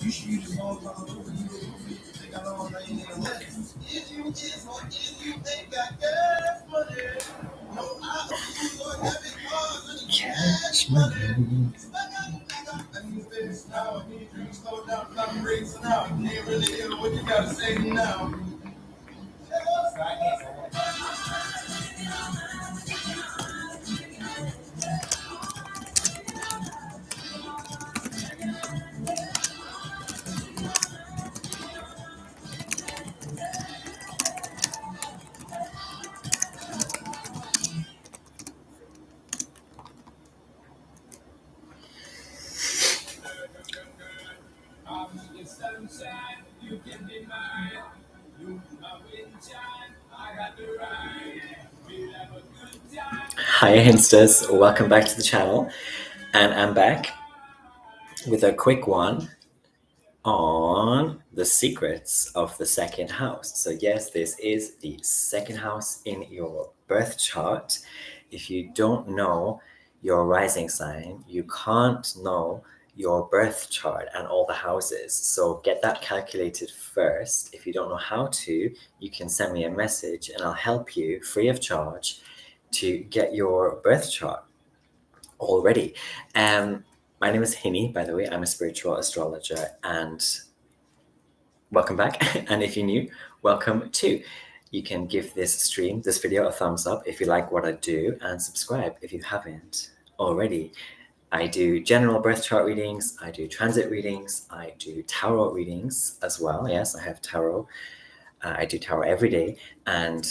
Catch money. Hi Insters, welcome back to the channel, and I'm back with a quick one on the secrets of the second house. So yes, this is the second house in your birth chart. If you don't know your rising sign, you can't know your birth chart and all the houses. So get that calculated first. If you don't know how to, you can send me a message and I'll help you free of charge to get your birth chart already. My name is Hinny, by the way. I'm a spiritual astrologer, and welcome back. And if you're new, welcome too. You can give this video, a thumbs up if you like what I do, and subscribe if you haven't already. I do general birth chart readings, I do transit readings, I do tarot readings as well. Yes, I have tarot. I do tarot every day, and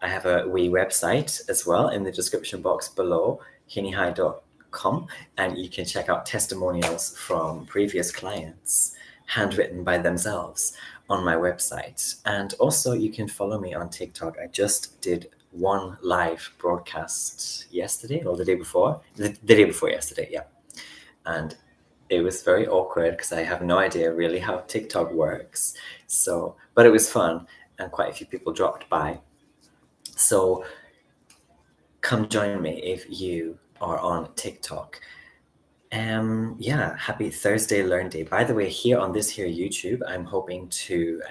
I have a wee website as well in the description box below, hinnyastrology.com, and you can check out testimonials from previous clients, handwritten by themselves, on my website. And also you can follow me on TikTok. I just did one live broadcast yesterday or the day before. The day before yesterday, yeah. And it was very awkward because I have no idea really how TikTok works. But it was fun, and quite a few people dropped by. So come join me if you are on TikTok. Yeah, happy Thursday Learn Day. By the way, here on this here YouTube, I'm hoping to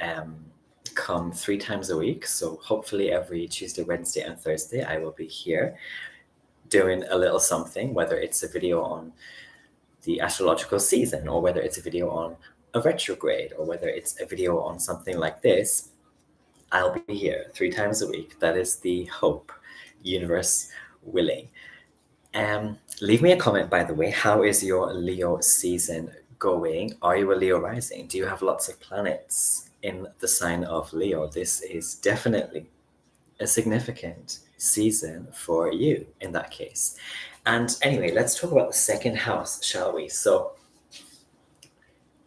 come 3 times a week. So hopefully every Tuesday, Wednesday, and Thursday, I will be here doing a little something, whether it's a video on the astrological season, or whether it's a video on a retrograde, or whether it's a video on something like this. I'll be here 3 times a week. That is the hope, universe willing. Leave me a comment, by the way. How is your Leo season going? Are you a Leo rising? Do you have lots of planets in the sign of Leo? This is definitely a significant season for you in that case. And anyway, let's talk about the second house, shall we? So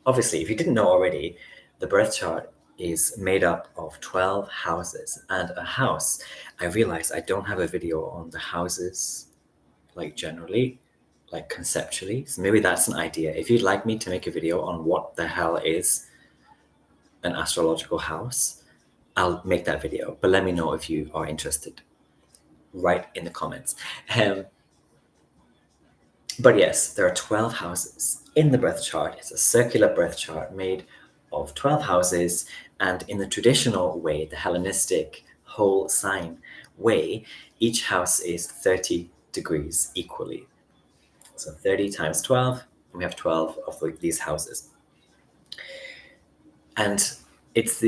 obviously, if you didn't know already, the birth chart is made up of 12 houses. And a house, I realize I don't have a video on the houses, like generally, like conceptually. So maybe that's an idea. If you'd like me to make a video on what the hell is an astrological house, I'll make that video. But let me know if you are interested. Write in the comments. But yes, there are 12 houses in the birth chart. It's a circular birth chart made of 12 houses. And in the traditional way, the Hellenistic whole sign way, each house is 30 degrees equally. So 30 times 12, and we have 12 of these houses. And it's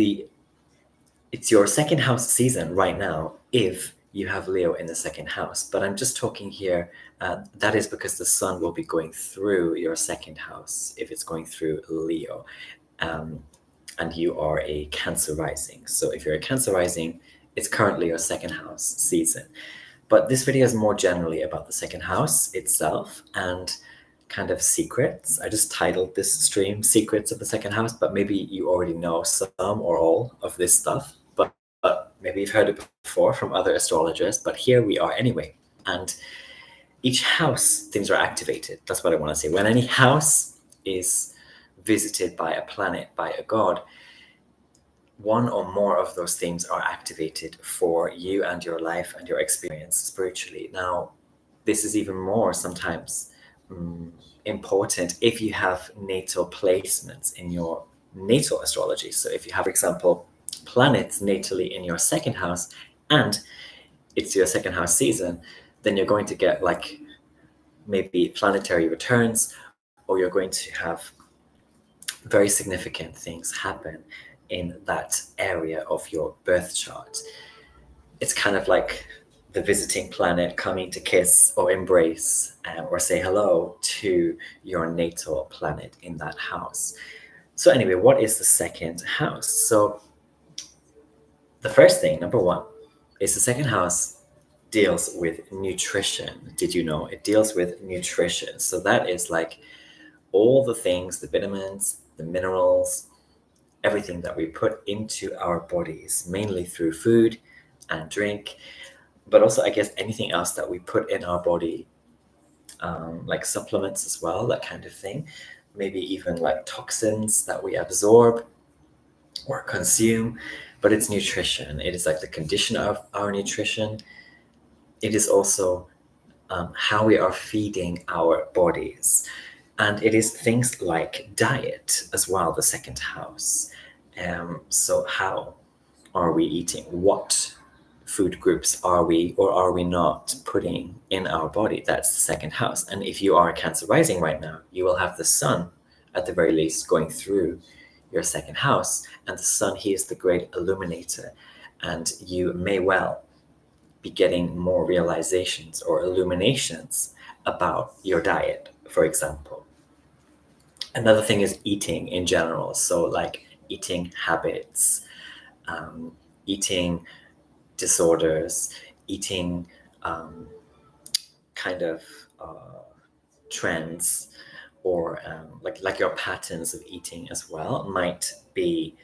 your second house season right now if you have Leo in the second house. But I'm just talking here, that is because the sun will be going through your second house if it's going through Leo. And you are a Cancer rising. So if you're a Cancer rising, it's currently your second house season. But this video is more generally about the second house itself and kind of secrets. I just titled this stream Secrets of the Second House, but maybe you already know some or all of this stuff, but maybe you've heard it before from other astrologers, but here we are anyway. And each house, things are activated. That's what I want to say. When any house is visited by a planet, by a god, one or more of those themes are activated for you and your life and your experience spiritually. Now, this is even more sometimes important if you have natal placements in your natal astrology. So if you have, for example, planets natally in your second house and it's your second house season, then you're going to get like maybe planetary returns, or you're going to have very significant things happen in that area of your birth chart. It's kind of like the visiting planet coming to kiss or embrace or say hello to your natal planet in that house. So anyway, what is the second house? So the first thing, number one, is the second house deals with nutrition. Did you know it deals with nutrition? So that is like all the things, the vitamins, the minerals, everything that we put into our bodies, mainly through food and drink, but also I guess anything else that we put in our body, like supplements as well, that kind of thing. Maybe even like toxins that we absorb or consume, but it's nutrition. It is like the condition of our nutrition. It is also how we are feeding our bodies. And it is things like diet as well, the second house. So how are we eating? What food groups are we or are we not putting in our body? That's the second house. And if you are Cancer rising right now, you will have the sun at the very least going through your second house. And the sun, he is the great illuminator. And you may well be getting more realizations or illuminations about your diet, for example. Another thing is eating in general. So like eating habits, eating disorders, eating kind of trends, or like your patterns of eating as well might be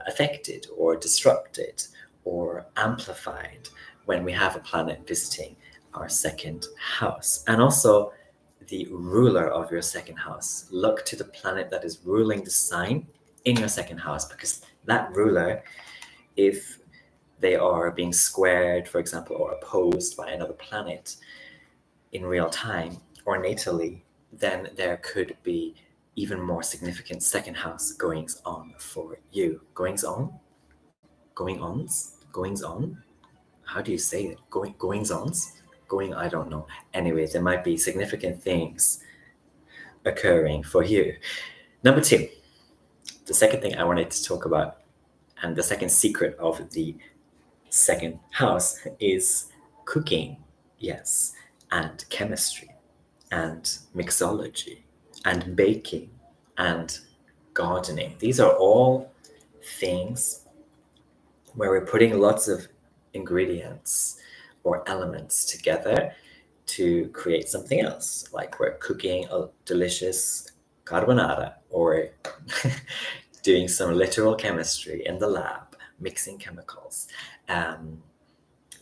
affected or disrupted or amplified when we have a planet visiting our second house. And also the ruler of your second house. Look to the planet that is ruling the sign in your second house, because that ruler, if they are being squared, for example, or opposed by another planet in real time or natally, then there could be even more significant second house goings on for you. Goings on? Going ons? Goings on? How do you say it? Goings ons? Going, I don't know. Anyway, there might be significant things occurring for you. Number two, the second thing I wanted to talk about, and the second secret of the second house, is cooking, yes, and chemistry, and mixology, and baking, and gardening. These are all things where we're putting lots of ingredients or elements together to create something else. Like we're cooking a delicious carbonara, or doing some literal chemistry in the lab, mixing chemicals.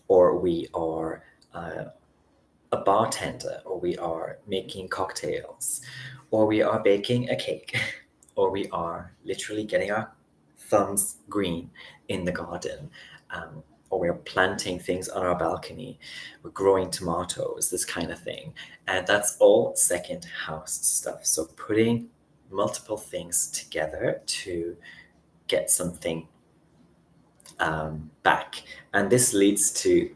Or we are a bartender, or we are making cocktails, or we are baking a cake, or we are literally getting our thumbs green in the garden, or we're planting things on our balcony, we're growing tomatoes, this kind of thing. And that's all second house stuff. So putting multiple things together to get something back. And this leads to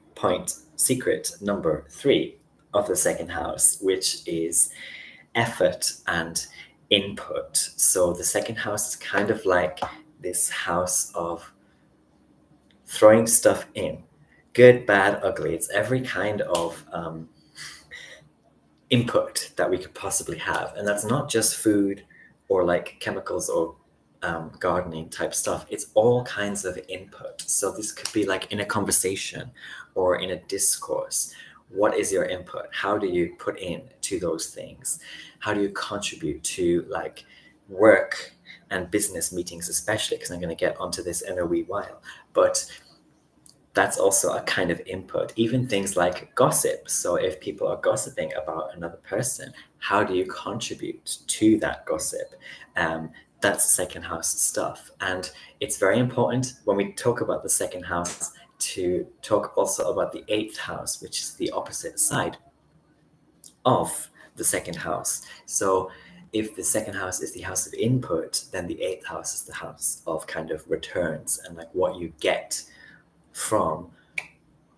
secret number 3 of the second house, which is effort and input. So the second house is kind of like this house of throwing stuff in, good, bad, ugly. It's every kind of input that we could possibly have. And that's not just food or like chemicals or gardening type stuff. It's all kinds of input. So this could be like in a conversation or in a discourse. What is your input? How do you put in to those things? How do you contribute to like work and business meetings, especially, because I'm going to get onto this in a wee while. But that's also a kind of input. Even things like gossip. So if people are gossiping about another person, how do you contribute to that gossip? That's second house stuff. And it's very important when we talk about the second house to talk also about the 8th house, which is the opposite side of the second house. So if the second house is the house of input, then the eighth house is the house of kind of returns and like what you get from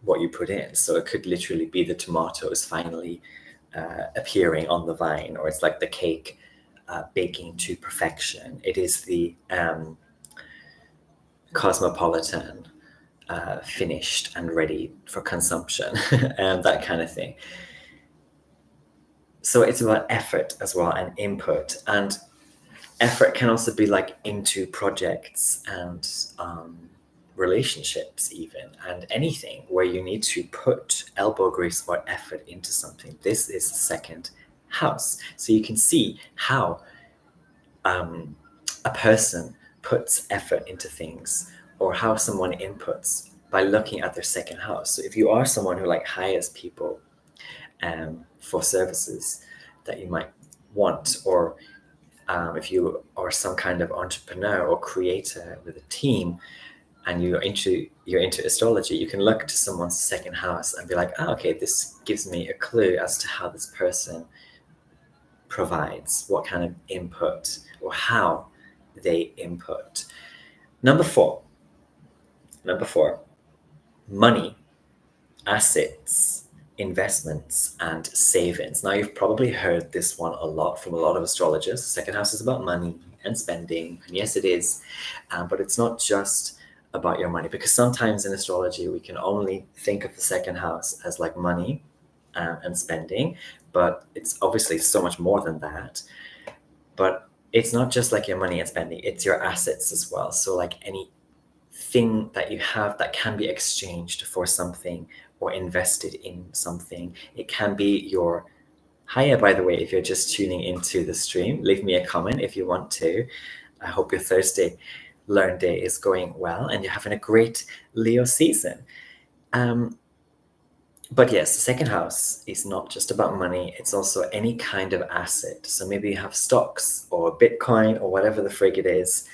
what you put in. So it could literally be the tomatoes finally appearing on the vine, or it's like the cake baking to perfection. It is the cosmopolitan finished and ready for consumption, and that kind of thing. So it's about effort as well and input, and effort can also be like into projects and relationships even, and anything where you need to put elbow grease or effort into something. This is the second house. So you can see how a person puts effort into things, or how someone inputs by looking at their second house. So if you are someone who like hires people for services that you might want, or if you are some kind of entrepreneur or creator with a team and you're into astrology, you can look to someone's second house and be like, okay, this gives me a clue as to how this person provides, what kind of input or how they input. Number four, money, assets, investments, and savings. Now, you've probably heard this one a lot from a lot of astrologers. The second house is about money and spending. And yes, it is. But it's not just about your money, because sometimes in astrology, we can only think of the second house as like money and spending. But it's obviously so much more than that. But it's not just like your money and spending, it's your assets as well. So like anything that you have that can be exchanged for something or invested in something. It can be your hiya, by the way, if you're just tuning into the stream, leave me a comment if you want to. I hope your Thursday Learn Day is going well and you're having a great Leo season. But yes, the second house is not just about money, it's also any kind of asset. So maybe you have stocks or Bitcoin or whatever the frig it is.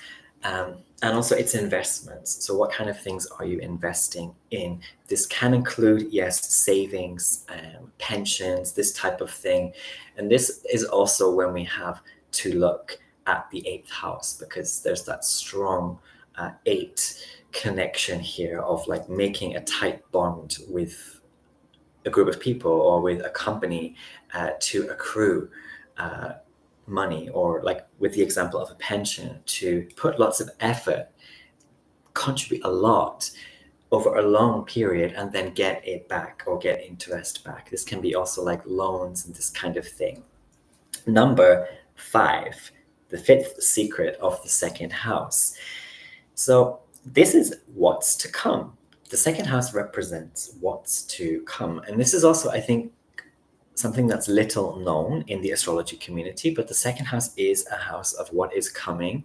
And also it's investments. So what kind of things are you investing in? This can include, yes, savings, pensions, this type of thing. And this is also when we have to look at the eighth house, because there's that strong eight connection here of like making a tight bond with a group of people or with a company to accrue money, or like with the example of a pension, to put lots of effort, contribute a lot over a long period, and then get it back or get interest back. This can be also like loans and this kind of thing. Number 5, the fifth secret of the second house. So this is what's to come. The second house represents what's to come. And this is also, I think, something that's little known in the astrology community, but the second house is a house of what is coming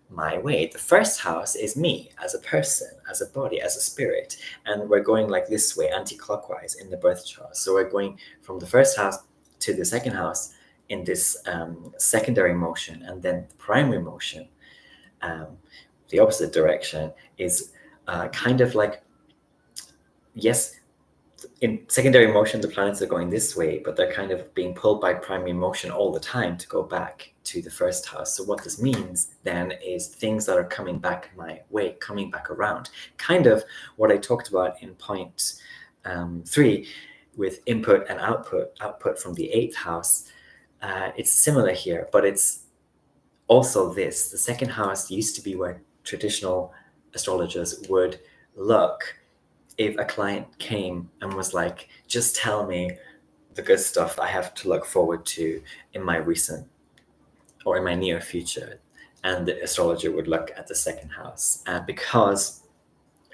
my way. The first house is me as a person, as a body, as a spirit. And we're going like this way, anti-clockwise in the birth chart. So we're going from the first house to the second house in this secondary motion, and then the primary motion, the opposite direction, is kind of like, yes, in secondary motion, the planets are going this way, but they're kind of being pulled by primary motion all the time to go back to the first house. So what this means then is things that are coming back my way, coming back around. Kind of what I talked about in point 3 with input and output from the 8th house. It's similar here, but it's also this. The second house used to be where traditional astrologers would look if a client came and was like, just tell me the good stuff I have to look forward to in my recent or in my near future. And the astrologer would look at the second house, because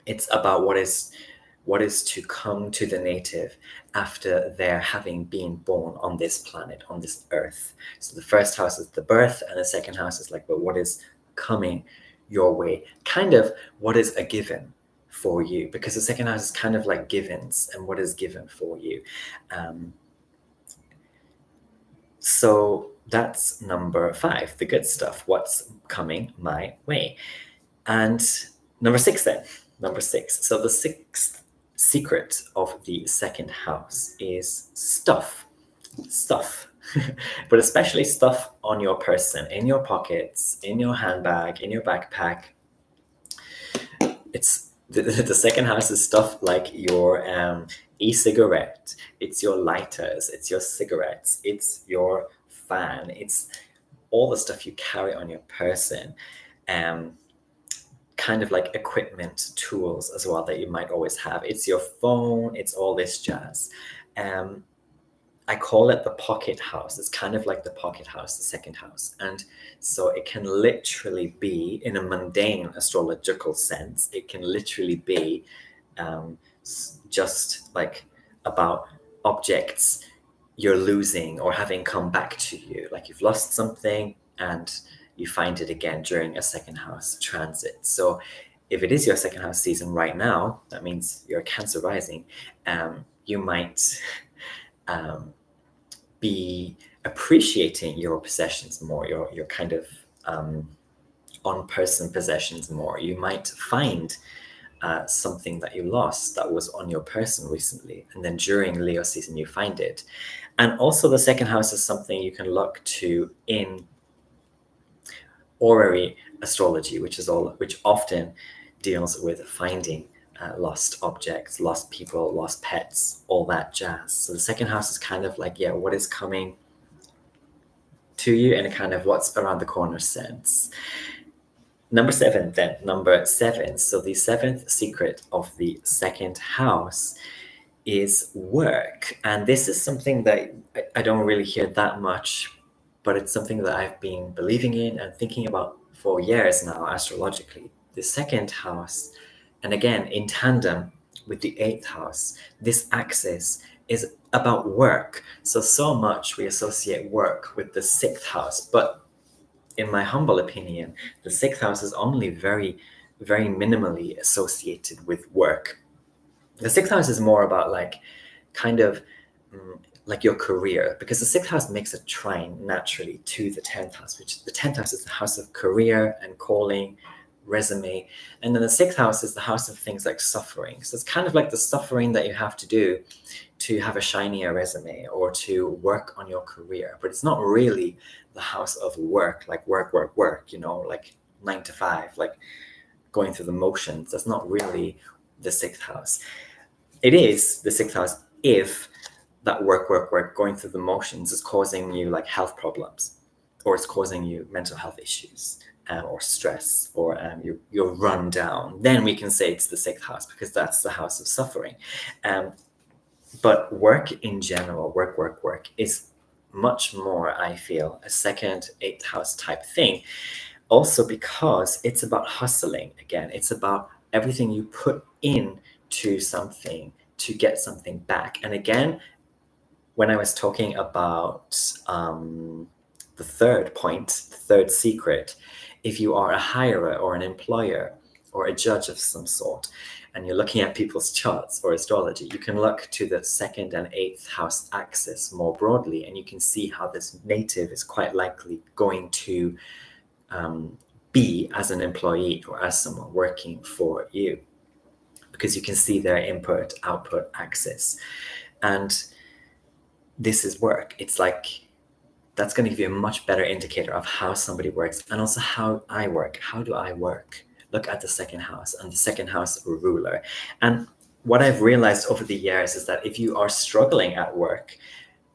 it's about what is to come to the native after their having been born on this planet, on this earth. So the first house is the birth, and the second house is like, but what is coming your way? Kind of what is a given for you, because the second house is kind of like givens and what is given for you. So that's number 5, the good stuff, what's coming my way. And number 6 then, number 6. So the 6th secret of the second house is stuff. but especially stuff on your person, in your pockets, in your handbag, in your backpack. It's the second house is stuff like your e-cigarette, it's your lighters, it's your cigarettes, it's your fan, it's all the stuff you carry on your person. Kind of like equipment, tools as well that you might always have. It's your phone, it's all this jazz. I call it the pocket house. It's kind of like the pocket house, the second house. And so it can literally be, in a mundane astrological sense, it can literally be just like about objects you're losing or having come back to you. Like you've lost something and you find it again during a second house transit. So if it is your second house season right now, that means you're Cancer rising. You might be appreciating your possessions more, your kind of on-person possessions more. You might find something that you lost that was on your person recently, and then during Leo season you find it. And also the second house is something you can look to in horary astrology, which often deals with finding lost objects, lost people, lost pets, all that jazz. So the second house is kind of like, what is coming to you and kind of what's around the corner sense. Number seven. So the seventh secret of the second house is work. And this is something that I don't really hear that much, but it's something that I've been believing in and thinking about for years now, astrologically. The second house, and again, in tandem with the eighth house, this axis is about work. So much we associate work with the sixth house, but in my humble opinion, the sixth house is only very, very minimally associated with work. The sixth house is more about like kind of like your career, because the sixth house makes a trine naturally to the 10th house, which the 10th house is the house of career and calling, resume. And then the sixth house is the house of things like suffering. So it's kind of like the suffering that you have to do to have a shinier resume or to work on your career. But it's not really the house of work, like work, like 9 to 5, like going through the motions. That's not really the sixth house. It is the sixth house if that work, going through the motions is causing you like health problems, or it's causing you mental health issues, or stress, or you're run down. Then we can say it's the sixth house, because that's the house of suffering. But work in general, work is much more, I feel, a second, eighth house type thing. Also because it's about hustling. Again, it's about everything you put in to something to get something back. And again, when I was talking about the third point, the third secret, if you are a hirer or an employer or a judge of some sort, and you're looking at people's charts or astrology, you can look to the second and eighth house axis more broadly, and you can see how this native is quite likely going to be as an employee or as someone working for you, because you can see their input-output axis. And this is work. It's like, that's going to give you a much better indicator of how somebody works, and also how I work. How do I work? Look at the second house and the second house ruler. And what I've realized over the years is that if you are struggling at work,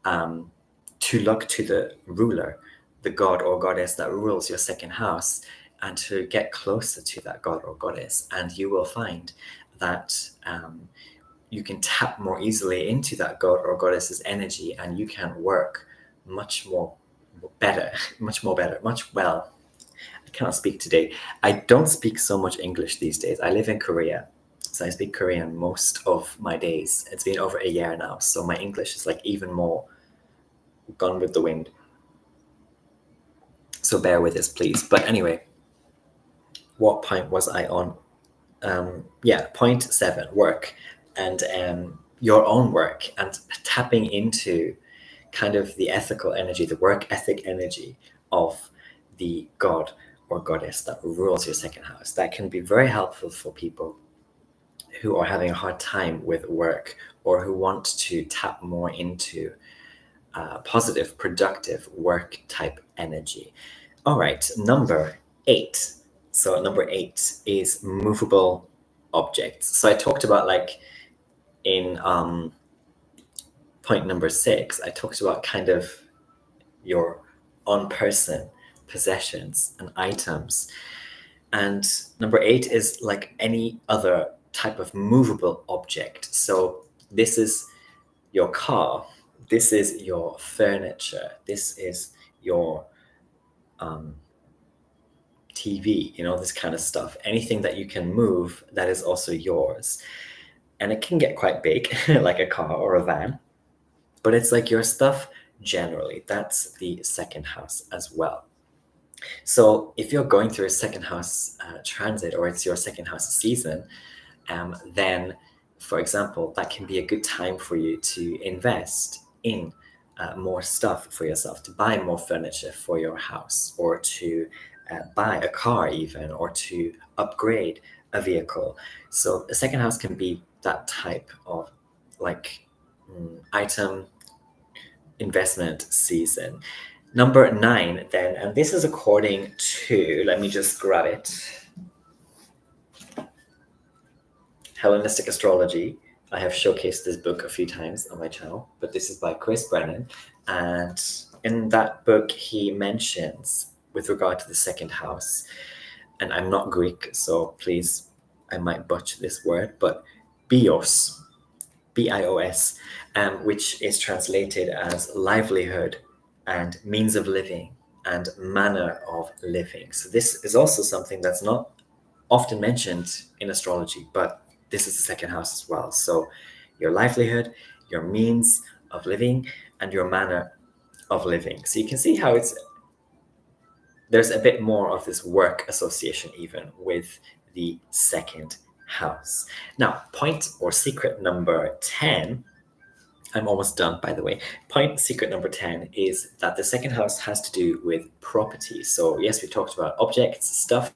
to look to the ruler, the god or goddess that rules your second house, and to get closer to that god or goddess, and you will find that you can tap more easily into that god or goddess's energy, and you can work much better. I cannot speak today. I don't speak so much English these days. I live in Korea, so I speak Korean most of my days. It's been over a year now, so my English is like even more gone with the wind. So bear with us, please. But anyway, what point was I on? Point 7, work, and your own work, and tapping into kind of the ethical energy, the work ethic energy of the god or goddess that rules your second house. That can be very helpful for people who are having a hard time with work, or who want to tap more into positive, productive work type energy. All right, number 8. So number 8 is movable objects. So I talked about, like, in point number 6, I talked about kind of your on person possessions and items. And number 8 is like any other type of movable object. So this is your car, this is your furniture, this is your TV, this kind of stuff. Anything that you can move that is also yours. And it can get quite big, like a car or a van, but it's like your stuff generally. That's the second house as well. So if you're going through a second house transit, or it's your second house season, then, for example, that can be a good time for you to invest in more stuff for yourself, to buy more furniture for your house, or to buy a car even, or to upgrade a vehicle. So a second house can be that type of like item investment season. Number 9 then, and this is according to, let me just grab it, Hellenistic Astrology. I have showcased this book a few times on my channel, but this is by Chris Brennan. And in that book, he mentions, with regard to the second house, and I'm not Greek, so please, I might butcher this word, but bios, B-I-O-S, which is translated as livelihood and means of living and manner of living. So this is also something that's not often mentioned in astrology, but this is the second house as well. So your livelihood, your means of living, and your manner of living. So you can see how there's a bit more of this work association even with the second house. Now, point or secret number 10, I'm almost done, by the way. Point secret number 10 is that the second house has to do with property. So yes, we talked about objects, stuff,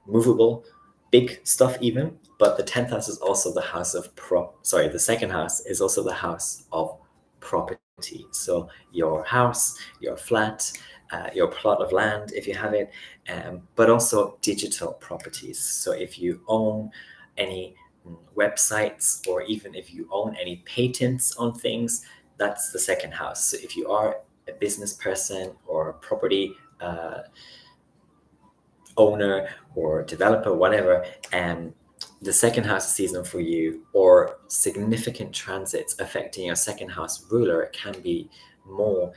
movable, big stuff even, but the 10th house is also the house of the second house is also the house of property. So your house, your flat, your plot of land, if you have it, but also digital properties. So if you own any websites, or even if you own any patents on things, that's the second house. So if you are a business person or a property owner or developer, whatever, the second house season for you, or significant transits affecting your second house ruler, can be more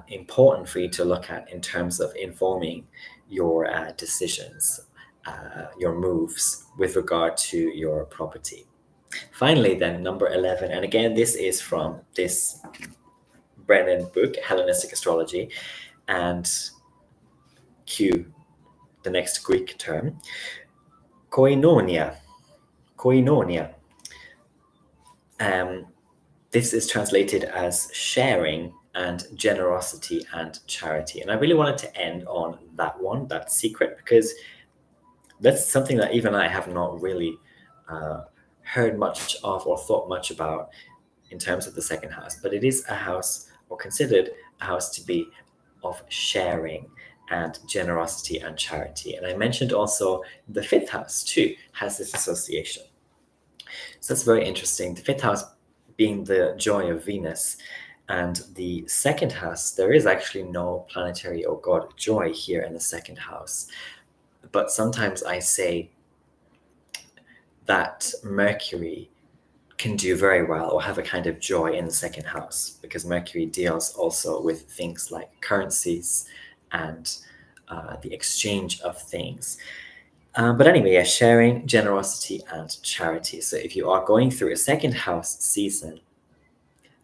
important for you to look at in terms of informing your decisions, your moves with regard to your property. Finally, then, number 11, and again, this is from this Brennan book, Hellenistic Astrology, and cue the next Greek term, koinonia. Koinonia. This is translated as sharing and generosity and charity. And I really wanted to end on that one, that secret, because that's something that even I have not really heard much of or thought much about in terms of the second house. But it is a house, or considered a house, to be of sharing and generosity and charity. And I mentioned also the 5th house too has this association. So that's very interesting. The 5th house being the joy of Venus, and the second house, there is actually no planetary or god joy here in the second house. But sometimes I say that Mercury can do very well, or have a kind of joy in the second house, because Mercury deals also with things like currencies and the exchange of things. But anyway, yeah, sharing, generosity, and charity. So if you are going through a second house season,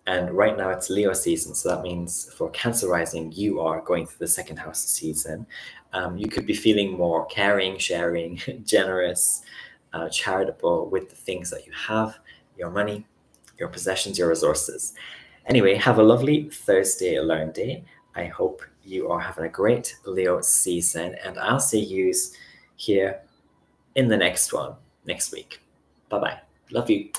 and right now it's Leo season, so that means for Cancer rising, you are going through the second house season. You could be feeling more caring, sharing, generous, charitable with the things that you have, your money, your possessions, your resources. Anyway, have a lovely Thursday Learn Day. I hope you are having a great Leo season, and I'll see you here in the next one next week. Bye-bye. Love you.